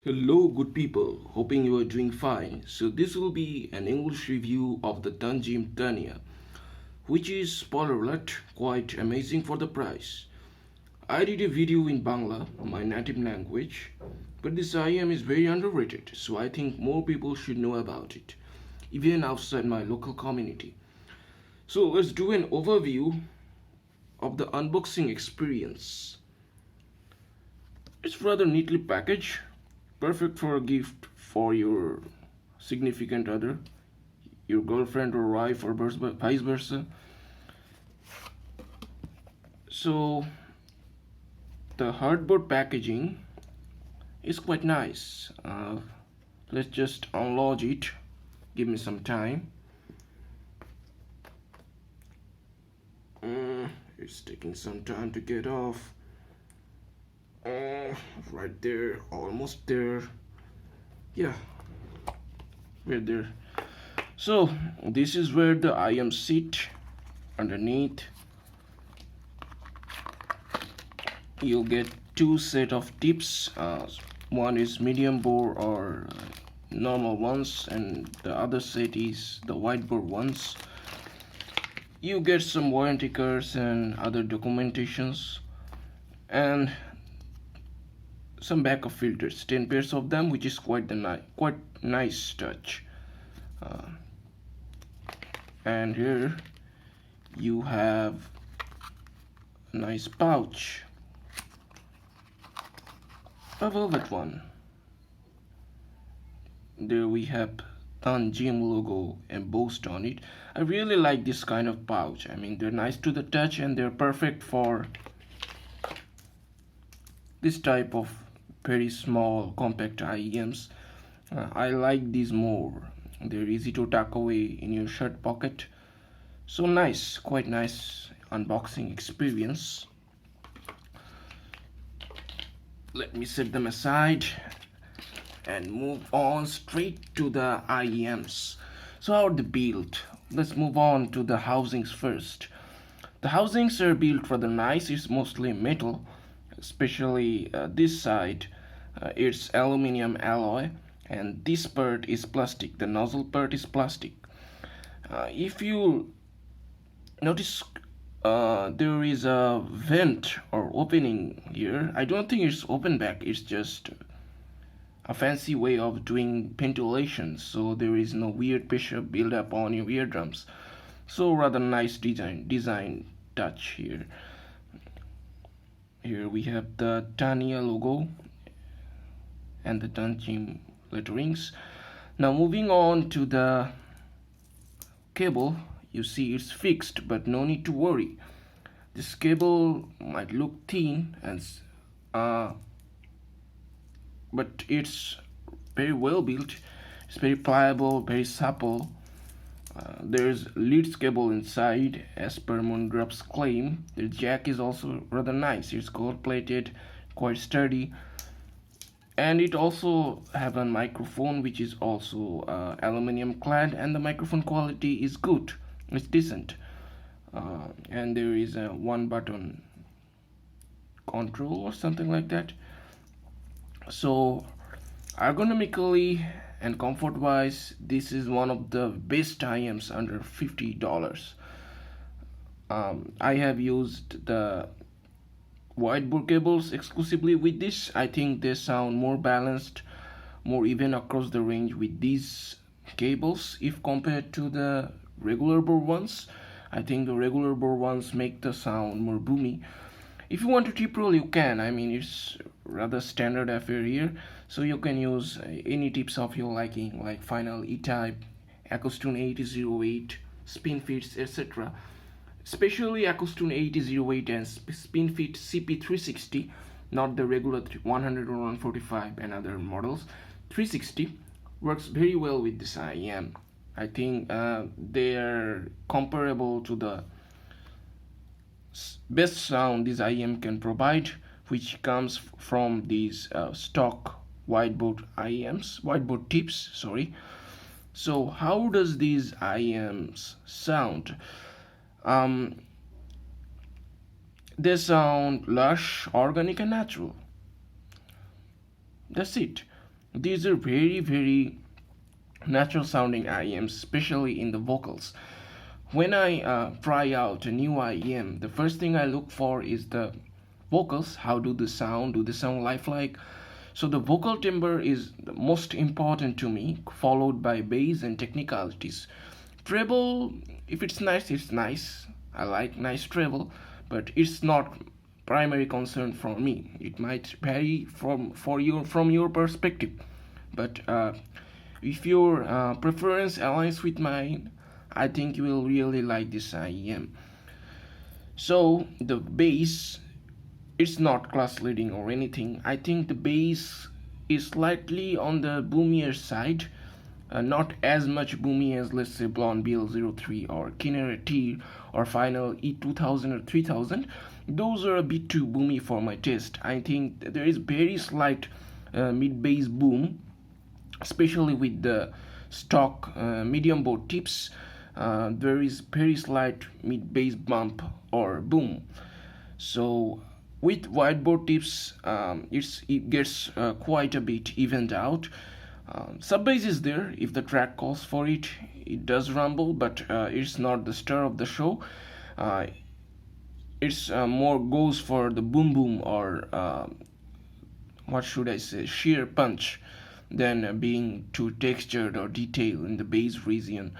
Hello, good people. Hoping you are doing fine. So this will be an English review of the Tanchjim Tanya, which is spoiler alert, quite amazing for the price. I did a video in Bangla, my native language, but this IM is very underrated, so I think more people should know about it, even outside my local community. So let's do an overview of the unboxing experience. It's rather neatly packaged, perfect for a gift for your significant other, your girlfriend or wife, or vice versa. So, the hardboard packaging is quite nice. Let's just unload it. Give me some time. It's taking some time to get off. Right there, almost there. Yeah, we're there. So this is where the IM sit underneath. You'll get two set of tips. One is medium bore or normal ones, and the other set is the wide bore ones. You get some warranty cards and other documentations, and some backup filters, 10 pairs of them, which is quite nice touch. Uh, and here you have a nice pouch, a velvet one. There we have Tanchjim logo embossed on it. I really like this kind of pouch. I mean, they're nice to the touch and they're perfect for this type of very small compact IEMs. I like these more. They're easy to tuck away in your shirt pocket. So nice, quite nice unboxing experience. Let me set them aside and move on straight to the IEMs. So how are they built? Let's move on to the housings first. The housings are built rather nice. It's mostly metal, especially this side. It's aluminum alloy, and this part is plastic. The nozzle part is plastic. If you notice, there is a vent or opening here. I don't think it's open back. It's just a fancy way of doing ventilation, so there is no weird pressure build up on your eardrums. So rather nice design touch here. Here we have the Tanya logo and the Tanchjim letterings. Now moving on to the cable, you see it's fixed, but no need to worry. This cable might look thin, and but it's very well built. It's very pliable, very supple. There's leads cable inside as per Moondrop's claim. The jack is also rather nice. It's gold plated, quite sturdy, and it also have a microphone which is also aluminum clad, and the microphone quality is good. It's decent. And there is a one button control or something like that. So ergonomically and comfort wise, this is one of the best IMs under $50. I have used the wide bore cables exclusively with this. I think they sound more balanced, more even across the range with these cables if compared to the regular bore ones. I think the regular bore ones make the sound more boomy. If you want to tip roll, you can. I mean, it's rather standard affair here, so you can use any tips of your liking, like Final E-Type, Acoustune 8008, Spinfits, etc. Especially Acoustune 8008 and Spinfit CP360, not the regular 100 or 145 and other models. 360 works very well with this IEM. I think they are comparable to the best sound this IEM can provide, which comes from these stock wideboard IEMs, wideboard tips, sorry. So how does these IEMs sound? They sound lush, organic and natural. That's it. These are very, very natural sounding IEMs, especially in the vocals. When I try out a new IEM, the first thing I look for is the vocals. How do they sound? Do they sound lifelike? So the vocal timbre is the most important to me, followed by bass and technicalities. Treble, if it's nice, it's nice. I like nice treble, but it's not primary concern for me. It might vary from your perspective, but if your preference aligns with mine, I think you will really like this IEM. So the bass, it's not class leading or anything. I think the bass is slightly on the boomier side, not as much boomy as, let's say, Blonde BL03 or Kinneret T or Final E2000 or 3000. Those are a bit too boomy for my taste. I think there is very slight mid bass boom, especially with the stock medium board tips. There is very slight mid bass bump or boom. So with wide board tips, it gets quite a bit evened out. Sub bass is there if the track calls for it. It does rumble, but it's not the star of the show. Uh, it's more goes for the boom boom or what should I say, sheer punch than being too textured or detailed in the bass region.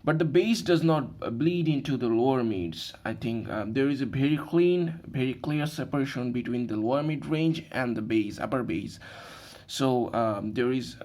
But the bass does not bleed into the lower mids. I think there is a very clean, very clear separation between the lower mid range and the bass, upper bass. So there is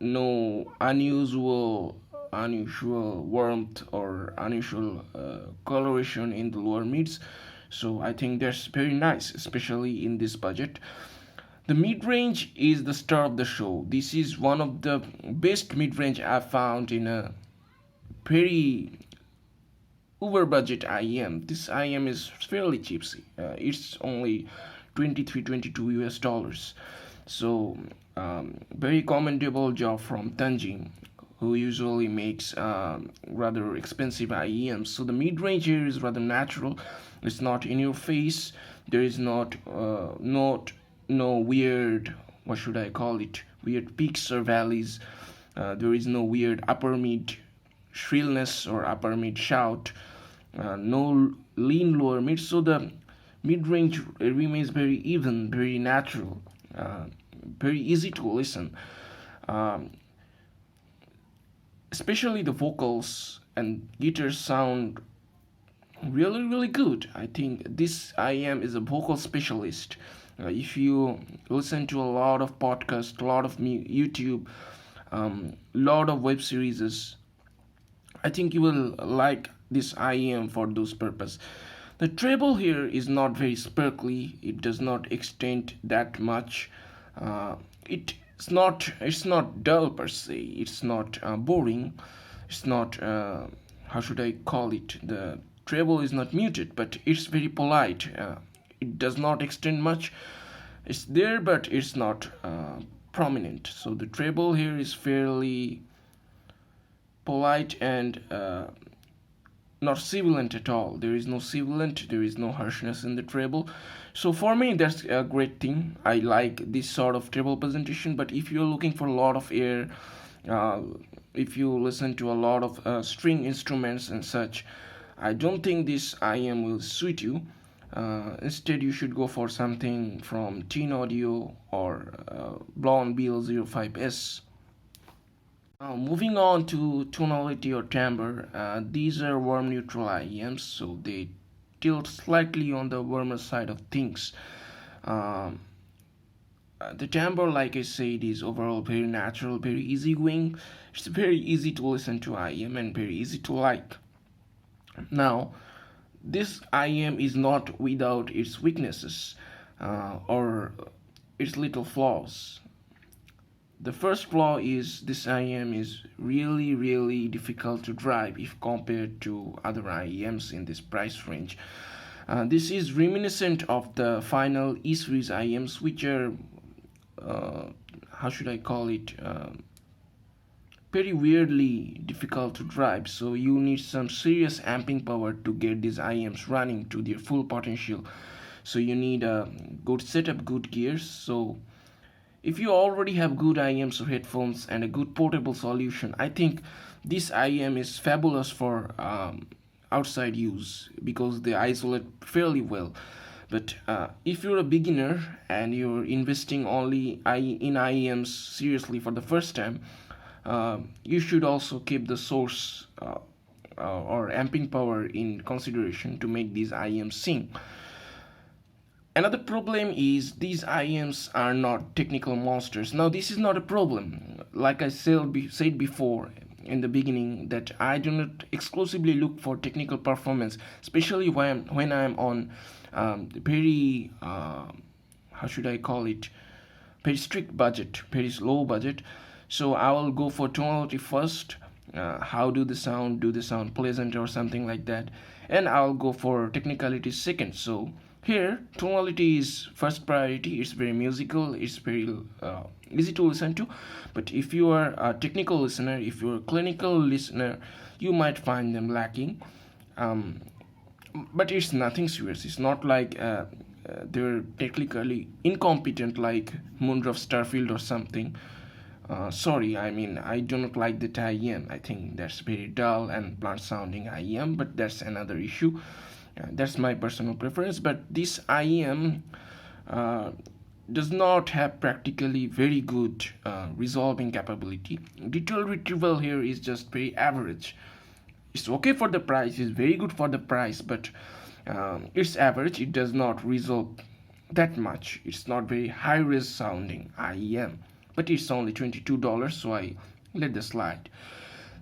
no unusual warmth or unusual coloration in the lower mids. So I think that's very nice, especially in this budget. The mid range is the star of the show. This is one of the best mid range I've found in a very over budget IEM. This IEM is fairly cheap. It's only 23-22 US dollars. So very commendable job from Tanchjim, who usually makes rather expensive IEMs. So the mid range here is rather natural. It's not in your face. There is not no weird, what should I call it, weird peaks or valleys. There is no weird upper mid shrillness or upper mid shout. No lean lower mid. So the mid range remains very even, very natural, very easy to listen. Um, Especially the vocals and guitars sound really, really good. I think this IM is a vocal specialist. If you listen to a lot of podcasts, a lot of YouTube, lot of web series, I think you will like this IEM for those purpose. The treble here is not very sparkly. It does not extend that much. It's not dull per se. It's not boring. It's not how should I call it? The treble is not muted, but it's very polite. It does not extend much. It's there, but it's not prominent. So the treble here is fairly polite and not sibilant at all. There is no sibilant, there is no harshness in the treble. So for me, that's a great thing. I like this sort of treble presentation. But if you're looking for a lot of air, uh, if you listen to a lot of string instruments and such, I don't think this IM will suit you. Instead, you should go for something from Teen Audio or Blonde BL05S. Now, moving on to tonality or timbre, these are warm neutral IEMs, so they tilt slightly on the warmer side of things. Um, the timbre, like I said, is overall very natural, very easygoing. It's very easy to listen to IEM and very easy to like. Now, this IEM is not without its weaknesses or its little flaws. The first flaw is this IEM is really, really difficult to drive if compared to other IEMs in this price range. This is reminiscent of the final E series IEMs, which are, how should I call it, very weirdly difficult to drive. So you need some serious amping power to get these IEMs running to their full potential. So you need a good setup, good gears. So If you already have good IEMs or headphones and a good portable solution, I think this IEM is fabulous for outside use because they isolate fairly well. But if you're a beginner and you're investing only in IEMs seriously for the first time, you should also keep the source or amping power in consideration to make these IEMs sing. Another problem is these IEMs are not technical monsters. Now, this is not a problem. Like I said before in the beginning, that I do not exclusively look for technical performance, especially when I'm on very, how should I call it, very strict budget, very low budget. So I will go for tonality first. How do the sound pleasant or something like that, and I'll go for technicality second. So here tonality is first priority. It's very musical, it's very easy to listen to. But if you are a technical listener, if you're a clinical listener, you might find them lacking. um, but it's nothing serious. It's not like they're technically incompetent like Moondrop Starfield or something. Sorry, I mean, I do not like the IEM. I think that's very dull and blunt sounding IEM, but that's another issue. That's my personal preference. But this IEM uh, does not have practically very good resolving capability. Detail retrieval here is just very average. It's okay for the price, it's very good for the price, but it's average. It does not resolve that much. It's not very high res sounding IEM, but it's only $22, so I let the slide.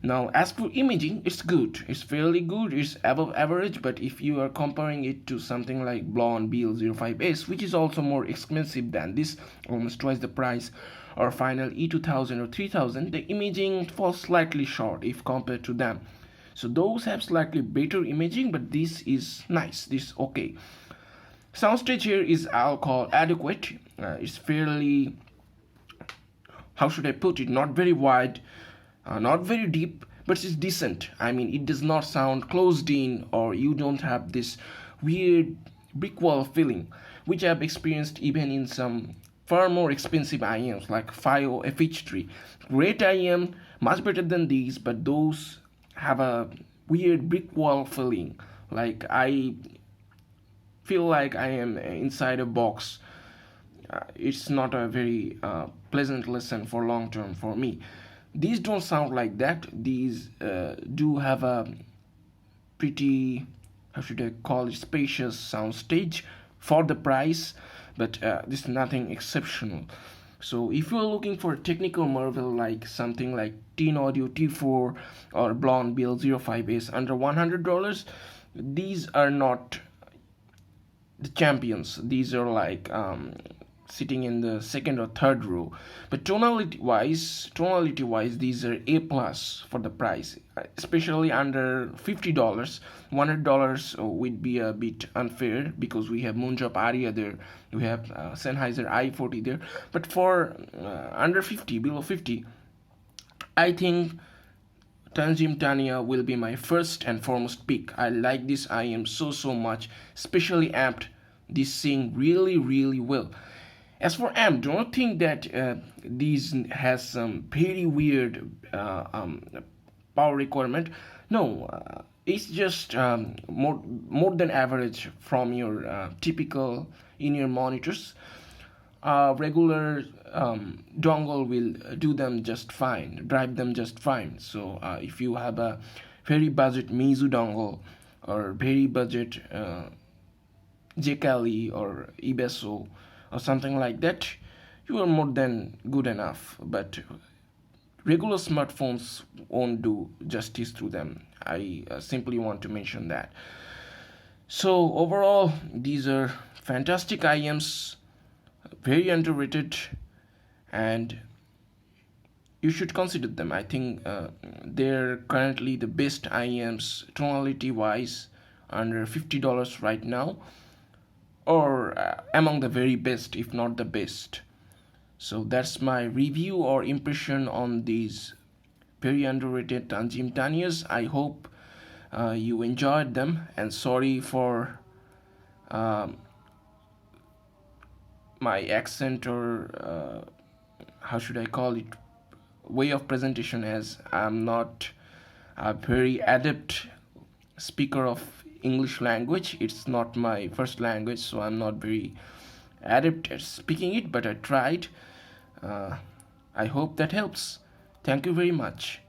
Now, as for imaging, it's good. It's fairly good. It's above average, but if you are comparing it to something like Blonde BL05S, which is also more expensive than this, almost twice the price, or Final E2000 or 3000, the imaging falls slightly short if compared to them. So those have slightly better imaging, but this is nice. This is okay. Soundstage here is, I'll call, adequate. It's fairly, how should I put it, not very wide, not very deep, but it's decent. I mean, it does not sound closed in, or you don't have this weird brick wall feeling, which I've experienced even in some far more expensive IEMs like FIO FH3. Great IEM, much better than these, but those have a weird brick wall feeling. Like I feel like I am inside a box. It's not a very pleasant listen for long term for me. These don't sound like that. These do have a pretty, how should I call it, spacious sound stage for the price, but this is nothing exceptional. So if you're looking for a technical marvel like something like Teen Audio T4 or Blonde BL05S under $100, these are not the champions. These are like sitting in the second or third row. But tonality wise, these are A plus for the price, especially under $50. $100 would be a bit unfair because we have Moondrop Aria there, we have Sennheiser I40 there. But for under 50, below 50, I think Tanchjim Tanya will be my first and foremost pick. I like this IM so much, especially amped. This sing really well. As for amp, do not think that these has some very weird power requirement. No, it's just more than average from your typical in-ear monitors. Regular dongle will do them just fine, drive them just fine. So if you have a very budget Mizu dongle or very budget Jekali or Ibeso or something like that, you are more than good enough. But regular smartphones won't do justice to them. I simply want to mention that. So overall, these are fantastic IMs, very underrated, and you should consider them. I think they're currently the best IMs tonality wise under $50 right now, or among the very best, if not the best. So that's my review or impression on these very underrated Tanchjim Tanyas. I hope you enjoyed them, and sorry for um, my accent or how should I call it, way of presentation, as I'm not a very adept speaker of English language. It's not my first language, so I'm not very adept at speaking it, but I tried. uh, I hope that helps. Thank you very much.